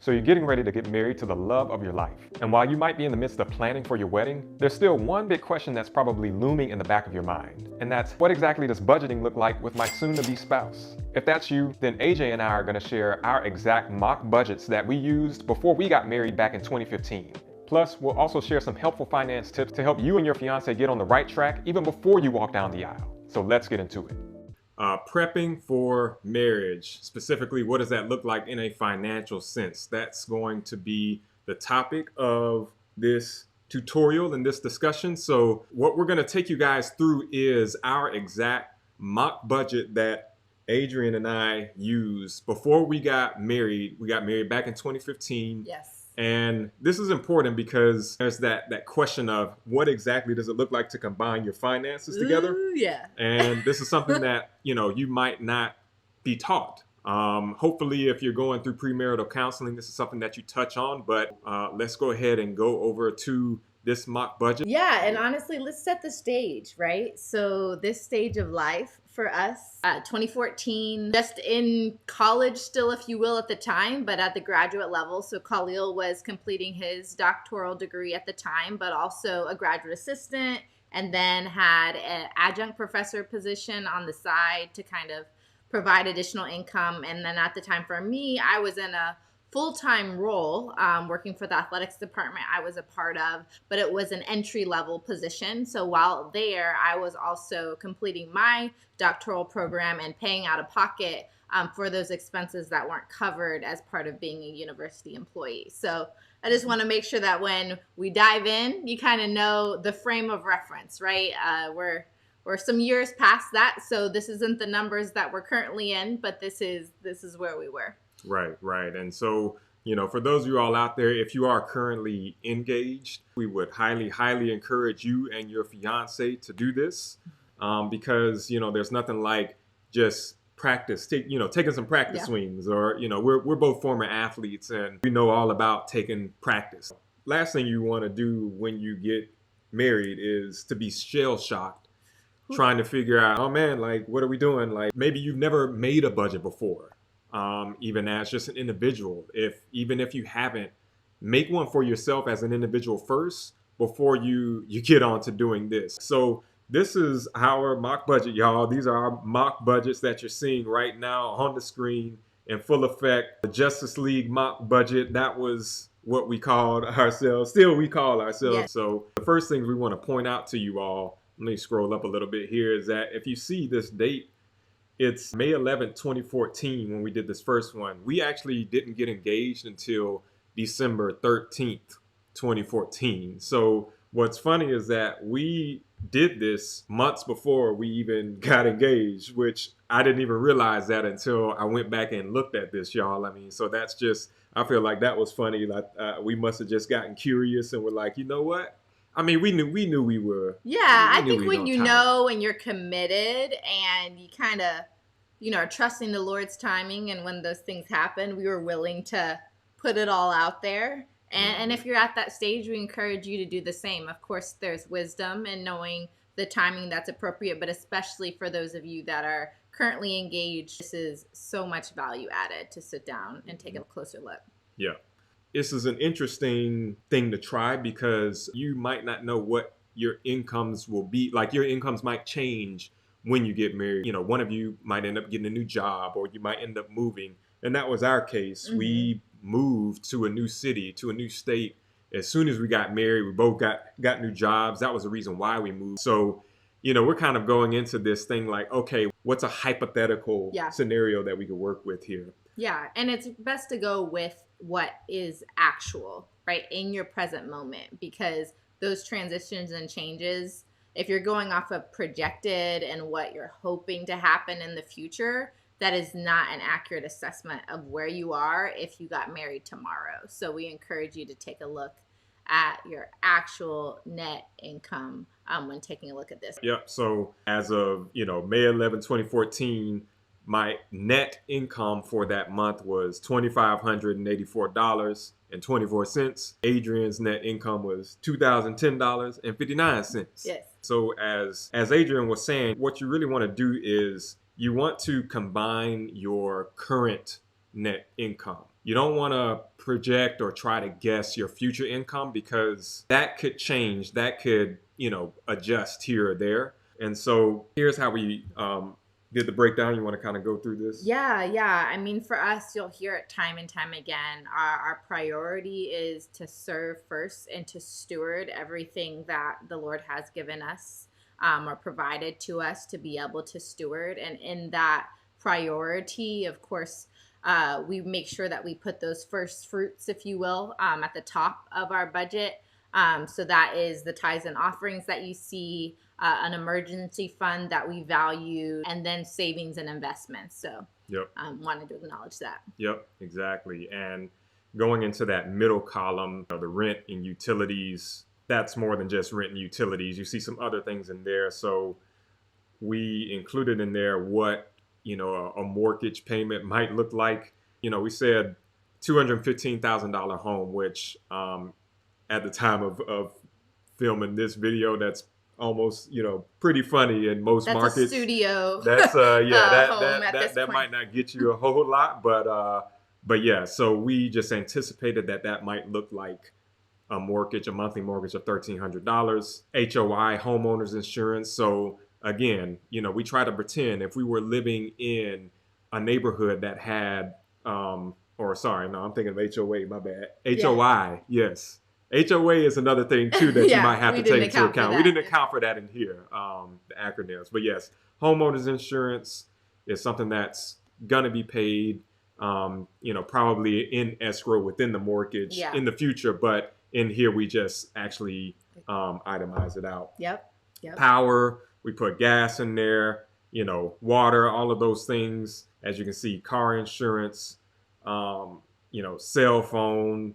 So you're getting ready to get married to the love of your life. And while you might be in the midst of planning for your wedding, there's still one big question that's probably looming in the back of your mind. And that's, what exactly does budgeting look like with my soon-to-be spouse? If that's you, then AJ and I are going to share our exact mock budgets that we used before we got married back in 2015. Plus, we'll also share some helpful finance tips to help you and your fiance get on the right track even before you walk down the aisle. So let's get into it. Prepping for marriage, specifically, what does that look like in a financial sense? That's going to be the topic of this tutorial and this discussion. So what we're going to take you guys through is our exact mock budget that Adrian and I used before we got married. We got married back in 2015. Yes. And this is important because there's that question of what exactly does it look like to combine your finances together? Ooh, yeah. And this is something that, you might not be taught. Hopefully, if you're going through premarital counseling, this is something that you touch on. But let's go ahead and go over to this mock budget. Yeah, and honestly, let's set the stage, right? So this stage of life for us, 2014, just in college still, if you will, at the time, but at the graduate level. So Khalil was completing his doctoral degree at the time, but also a graduate assistant, and then had an adjunct professor position on the side to kind of provide additional income. And then at the time for me, I was in a full-time role working for the athletics department I was a part of, but it was an entry-level position. So while there, I was also completing my doctoral program and paying out of pocket for those expenses that weren't covered as part of being a university employee. So I just want to make sure that when we dive in, you kind of know the frame of reference, right? We're some years past that, so this isn't the numbers that we're currently in, but this is where we were. Right. And so, for those of you all out there, if you are currently engaged, we would highly encourage you and your fiance to do this because, there's nothing like just practice, taking some practice swings, or, we're both former athletes and we know all about taking practice. Last thing you want to do when you get married is to be shell-shocked, trying to figure out, oh man, like, what are we doing? Like, maybe you've never made a budget before. Even as just an individual, even if you haven't, make one for yourself as an individual first before you get on to doing this. So this is our mock budget, y'all. These are our mock budgets that you're seeing right now on the screen in full effect. The Justice League mock budget, that was what we called ourselves. Still, we call ourselves. Yes. So the first thing we want to point out to you all, let me scroll up a little bit here, is that if you see this date, it's May 11th, 2014 when we did this first one. We actually didn't get engaged until December 13th, 2014. So what's funny is that we did this months before we even got engaged, which I didn't even realize that until I went back and looked at this, y'all. I mean, so that's just, I feel like that was funny. Like we must have just gotten curious and we're like, you know what? I mean, we knew we were. Yeah, I think when you know and you're committed and you kind of, are trusting the Lord's timing, and when those things happen, we were willing to put it all out there. And if you're at that stage, we encourage you to do the same. Of course, there's wisdom in knowing the timing that's appropriate, but especially for those of you that are currently engaged, this is so much value added to sit down and take a closer look. Yeah. This is an interesting thing to try because you might not know what your incomes will be. Like your incomes might change when you get married. One of you might end up getting a new job or you might end up moving. And that was our case. Mm-hmm. We moved to a new city, to a new state. As soon as we got married, we both got new jobs. That was the reason why we moved. So, we're kind of going into this thing like, okay, what's a hypothetical scenario that we could work with here? Yeah, and it's best to go with what is actual, right, in your present moment, because those transitions and changes, if you're going off of projected and what you're hoping to happen in the future, that is not an accurate assessment of where you are if you got married tomorrow. So we encourage you to take a look at your actual net income when taking a look at this. Yep. So as of, May 11, 2014, my net income for that month was $2,584.24. Adrian's net income was $2,010.59. Yes. So as Adrian was saying, what you really want to do is you want to combine your current net income. you don't want to project or try to guess your future income, because that could change, that could, adjust here or there. And so here's how we did the breakdown. You want to kind of go through this? Yeah. I mean, for us, you'll hear it time and time again. Our priority is to serve first and to steward everything that the Lord has given us, or provided to us to be able to steward. And in that priority, of course, we make sure that we put those first fruits, if you will, at the top of our budget. So that is the tithes and offerings that you see, an emergency fund that we value, and then savings and investments. So Yep. Wanted to acknowledge that. Yep, exactly. And going into that middle column, the rent and utilities, that's more than just rent and utilities. You see some other things in there. So we included in there what, a mortgage payment might look like. We said $215,000 home, which at the time of filming this video, that's almost, pretty funny in most That's markets. a studio. That's home at this that point. might not get you a whole lot, but yeah. So we just anticipated that might look like a monthly mortgage of $1,300, HOI, homeowners insurance. So again, we try to pretend if we were living in a neighborhood that had, or sorry, no, I'm thinking of HOA. My bad. HOI, yes. HOA is another thing too that you might have to take into account. We didn't account for that in here, the acronyms. But yes, homeowners insurance is something that's gonna be paid, probably in escrow within the mortgage in the future. But in here, we just actually itemize it out. Yep. Power, we put gas in there, water, all of those things. As you can see, car insurance, cell phone,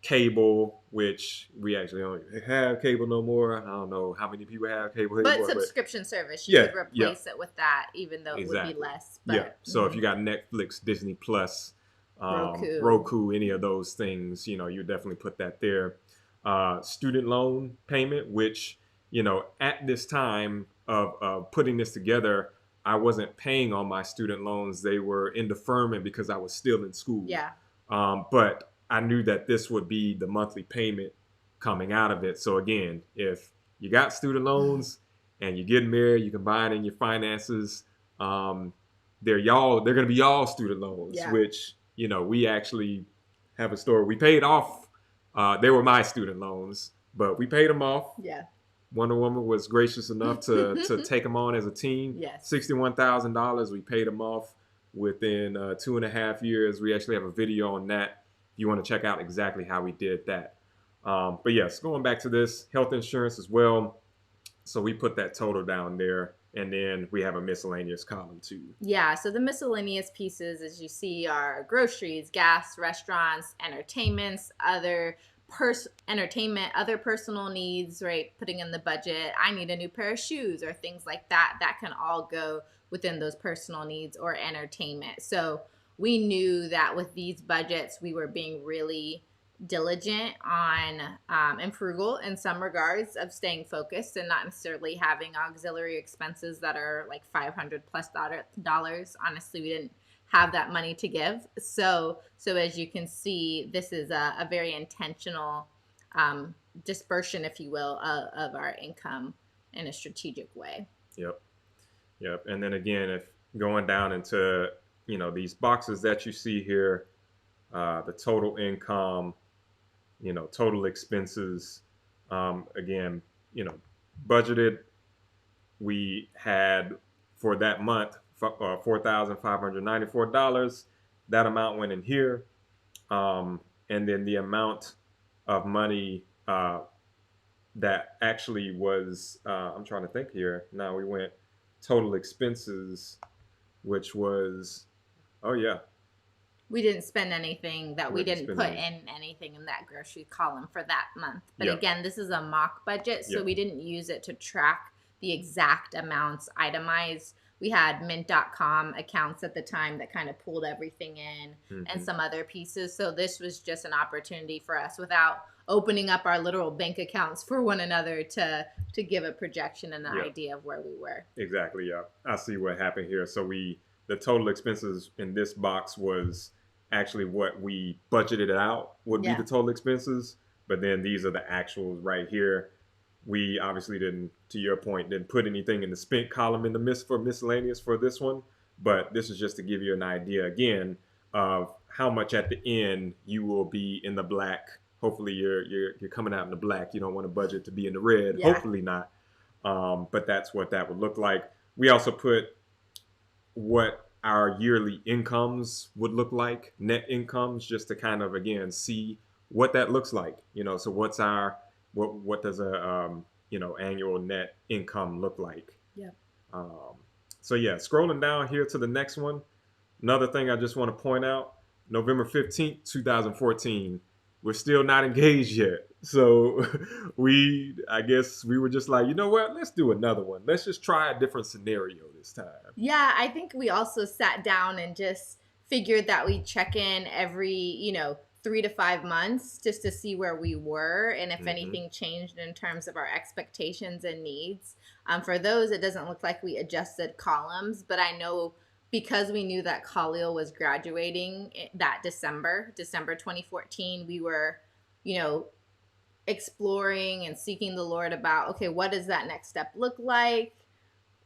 cable, which we actually don't have cable no more. I don't know how many people have cable anymore. But subscription service, you could replace it with that, even though it would be less. But, So if you got Netflix, Disney Plus, Roku, any of those things, you definitely put that there. Student loan payment, which, at this time of putting this together, I wasn't paying on my student loans. They were in deferment because I was still in school. Yeah. But I knew that this would be the monthly payment coming out of it. So again, if you got student loans and you're getting married, you can buy it in your finances. They're going to be y'all student loans, which, we actually have a story. We paid off. They were my student loans, but we paid them off. Yeah. Wonder Woman was gracious enough to take them on as a team. Yes. $61,000. We paid them off within 2.5 years. We actually have a video on that if you want to check out exactly how we did that. But yes, going back to this, health insurance as well. So we put that total down there. And then we have a miscellaneous column too. Yeah, so the miscellaneous pieces, as you see, are groceries, gas, restaurants, entertainments, other personal needs, right? Putting in the budget. I need a new pair of shoes or things like that. That can all go within those personal needs or entertainment. So we knew that with these budgets, we were being really diligent on and frugal in some regards of staying focused and not necessarily having auxiliary expenses that are like $500 plus. Honestly, we didn't have that money to give. So as you can see, this is a very intentional dispersion, if you will, of our income in a strategic way. Yep. And then again, if going down into, these boxes that you see here, the total income, total expenses, again, budgeted, we had for that month, $4,594. That amount went in here. And then the amount of money that actually was, I'm trying to think here. Now we went total expenses, which was, we didn't spend anything that we didn't put in anything in that grocery column for that month. But again, this is a mock budget, so we didn't use it to track the exact amounts itemized. We had mint.com accounts at the time that kind of pulled everything in and some other pieces. So this was just an opportunity for us, without opening up our literal bank accounts for one another, to give a projection and an idea of where we were. Exactly. I see what happened here. So the total expenses in this box was actually what we budgeted out would be Yeah. the total expenses. But then these are the actuals right here. We obviously didn't, to your point, didn't put anything in the spent column in the for miscellaneous for this one. But this is just to give you an idea again of how much at the end you will be in the black. Hopefully you're coming out in the black. You don't want a budget to be in the red. Yeah. Hopefully not. But that's what that would look like. We also put what our yearly incomes would look like, net incomes, just to kind of again see what that looks like. So what's our what does a annual net income look like? Yeah. So yeah, scrolling down here to the next one. Another thing I just want to point out: November 15th, 2014. We're still not engaged yet. So I guess we were just like, you know what? Let's do another one. Let's just try a different scenario this time. Yeah, I think we also sat down and just figured that we'd check in every, 3 to 5 months just to see where we were and if anything changed in terms of our expectations and needs. For those, it doesn't look like we adjusted columns, but I know because we knew that Khalil was graduating that December 2014, we were, exploring and seeking the Lord about, okay, what does that next step look like?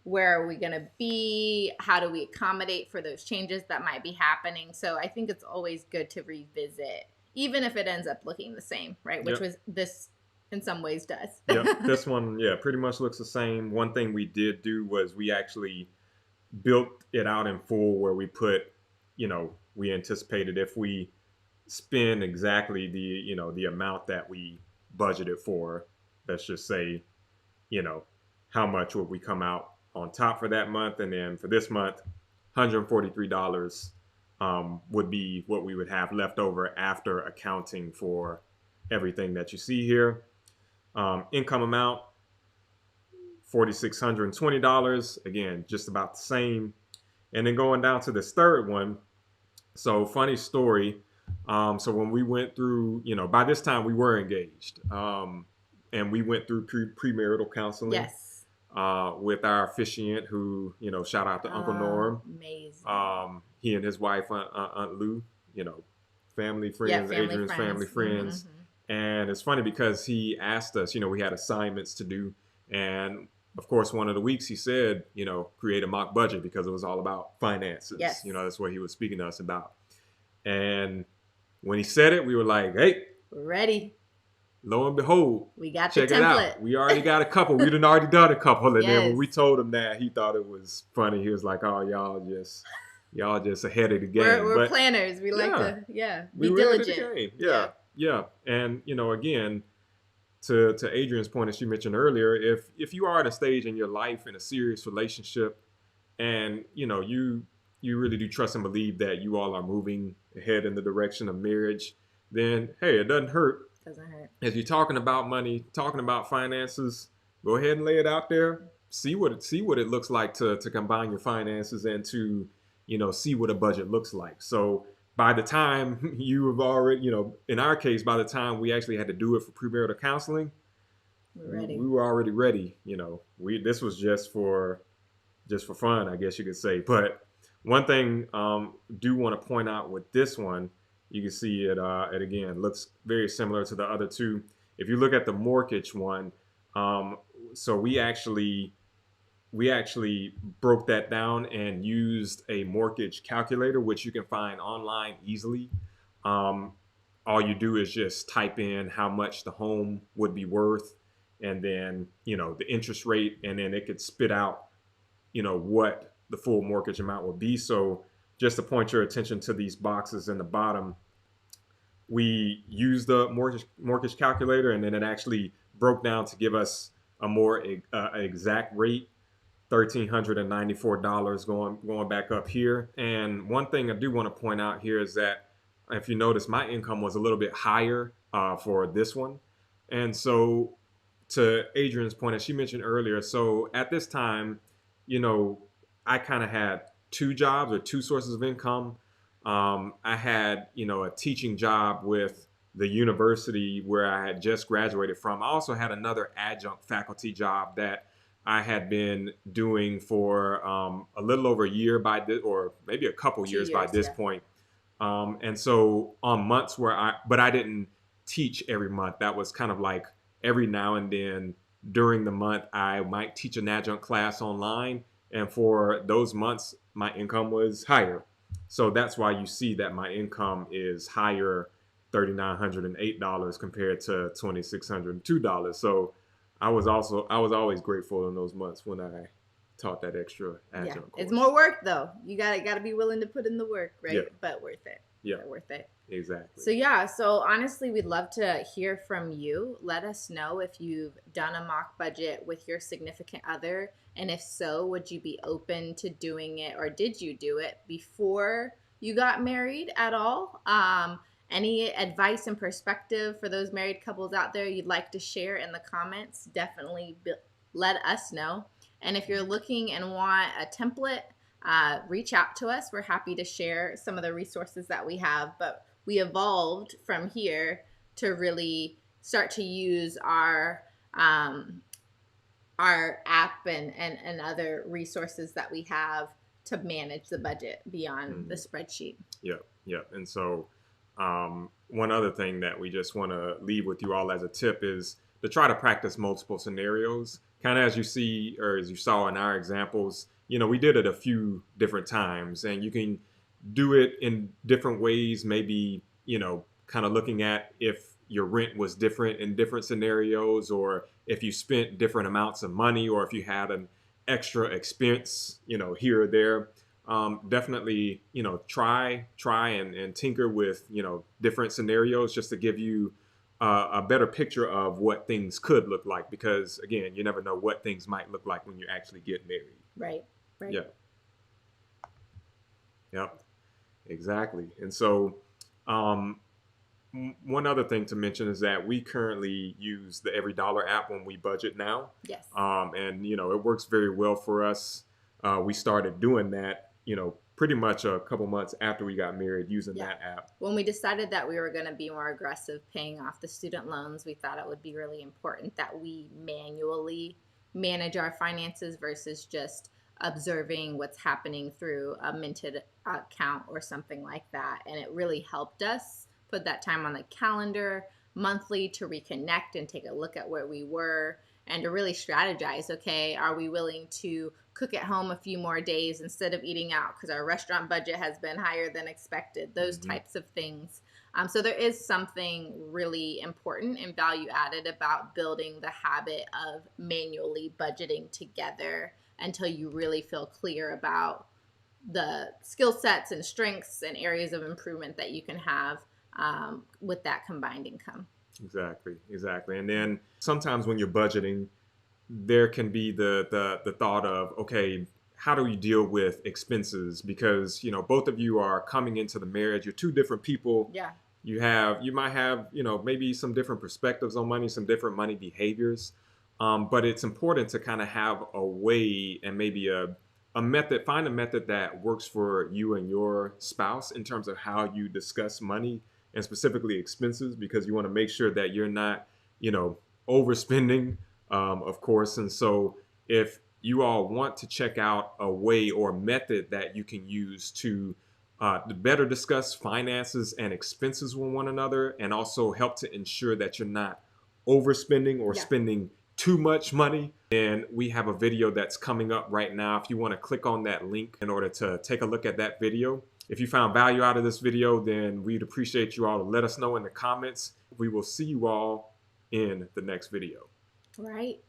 Where are we going to be? How do we accommodate for those changes that might be happening? So I think it's always good to revisit, even if it ends up looking the same, right? Which was this in some ways does. This one, pretty much looks the same. One thing we did do was we actually built it out in full where we put, we anticipated if we spend exactly the amount that we budgeted for, let's just say, how much would we come out on top for that month, and then for this month, $143 would be what we would have left over after accounting for everything that you see here. Income amount, $4,620. Again, just about the same. And then going down to this third one. So funny story. So when we went through, by this time we were engaged, and we went through premarital counseling. Yes. With our officiant who, shout out to Uncle Norm. Amazing. He and his wife, Aunt Lou, family friends, Adrian's family friends. And it's funny because he asked us, we had assignments to do. And of course, one of the weeks he said, create a mock budget because it was all about finances. Yes. That's what he was speaking to us about. And when he said it, we were like, hey, we're ready. Lo and behold, we got check the template. It out. We already got a couple. We done already done a couple. And then when we told him that, he thought it was funny. He was like, "Oh, y'all just ahead of the game." We're planners. We like to, be diligent. Yeah. And again, to Adrian's point, as she mentioned earlier, if you are at a stage in your life in a serious relationship, and you really do trust and believe that you all are moving ahead in the direction of marriage, then hey, it doesn't hurt. Doesn't hurt. As you're talking about money, talking about finances, go ahead and lay it out there. See what it looks like to combine your finances and to, see what a budget looks like. So by the time you have already, in our case, by the time we actually had to do it for premarital counseling, we're ready. We were already ready. This was just for fun, I guess you could say. But one thing do want to point out with this one. You can see it again looks very similar to the other two. If you look at the mortgage one, so we actually broke that down and used a mortgage calculator, which you can find online easily. All you do is just type in how much the home would be worth, and then the interest rate, and then it could spit out what the full mortgage amount would be. So just to point your attention to these boxes in the bottom, we used the mortgage calculator, and then it actually broke down to give us a more exact rate, $1,394 going back up here. And one thing I do want to point out here is that if you notice, my income was a little bit higher for this one. And so to Adrian's point, as she mentioned earlier, so at this time, I kind of had two jobs or two sources of income. I had, a teaching job with the university where I had just graduated from. I also had another adjunct faculty job that I had been doing for a little over a year or maybe a couple years by this point. And so on months where but I didn't teach every month. That was kind of like every now and then during the month, I might teach an adjunct class online. And for those months, my income was higher. So that's why you see that my income is higher, $3,908 compared to $2,602. So I was always grateful in those months when I taught that extra Yeah, adjunct it's course. more work though. You gotta be willing to put in the work, right? Yeah, But worth it. yeah, But worth it. exactly. So yeah, so honestly, we'd love to hear from you. Let us know if you've done a mock budget with your significant other, and if so, would you be open to doing it, or did you do it before you got married at all? Any advice and perspective for those married couples out there you'd like to share in the comments? Definitely let us know. And if you're looking and want a template, reach out to us. We're happy to share some of the resources that we have, but we evolved from here to really start to use our app and other resources that we have to manage the budget beyond the spreadsheet. Yep, yep. And so, one other thing that we just want to leave with you all as a tip is to try to practice multiple scenarios. Kind of as you see, or as you saw in our examples, we did it a few different times, and you can do it in different ways. Maybe, kind of looking at if your rent was different in different scenarios, or if you spent different amounts of money, or if you had an extra expense, here or there. Definitely, try and tinker with, different scenarios just to give you a better picture of what things could look like. Because again, you never know what things might look like when you actually get married. Right. Right. Yeah. Yep. Exactly. And so, um, one other thing to mention is that we currently use the Every Dollar app when we budget now. Yes. And, it works very well for us. We started doing that, pretty much a couple months after we got married using that app. When we decided that we were going to be more aggressive paying off the student loans, we thought it would be really important that we manually manage our finances versus just observing what's happening through a minted account or something like that. And it really helped us put that time on the calendar monthly to reconnect and take a look at where we were and to really strategize. Okay, are we willing to cook at home a few more days instead of eating out because our restaurant budget has been higher than expected? Those types of things. So there is something really important and value added about building the habit of manually budgeting together until you really feel clear about the skill sets and strengths and areas of improvement that you can have with that combined income. Exactly. And then sometimes when you're budgeting, there can be the thought of, okay, how do we deal with expenses? Because, both of you are coming into the marriage. You're two different people. Yeah. You might have, maybe some different perspectives on money, some different money behaviors. But it's important to kind of have a way and maybe a method, find a method that works for you and your spouse in terms of how you discuss money and specifically expenses, because you want to make sure that you're not, overspending, of course. And so if you all want to check out a way or method that you can use to better discuss finances and expenses with one another, and also help to ensure that you're not overspending or spending too much money, then we have a video that's coming up right now. If you want to click on that link in order to take a look at that video. If you found value out of this video, then we'd appreciate you all to let us know in the comments. We will see you all in the next video. Right.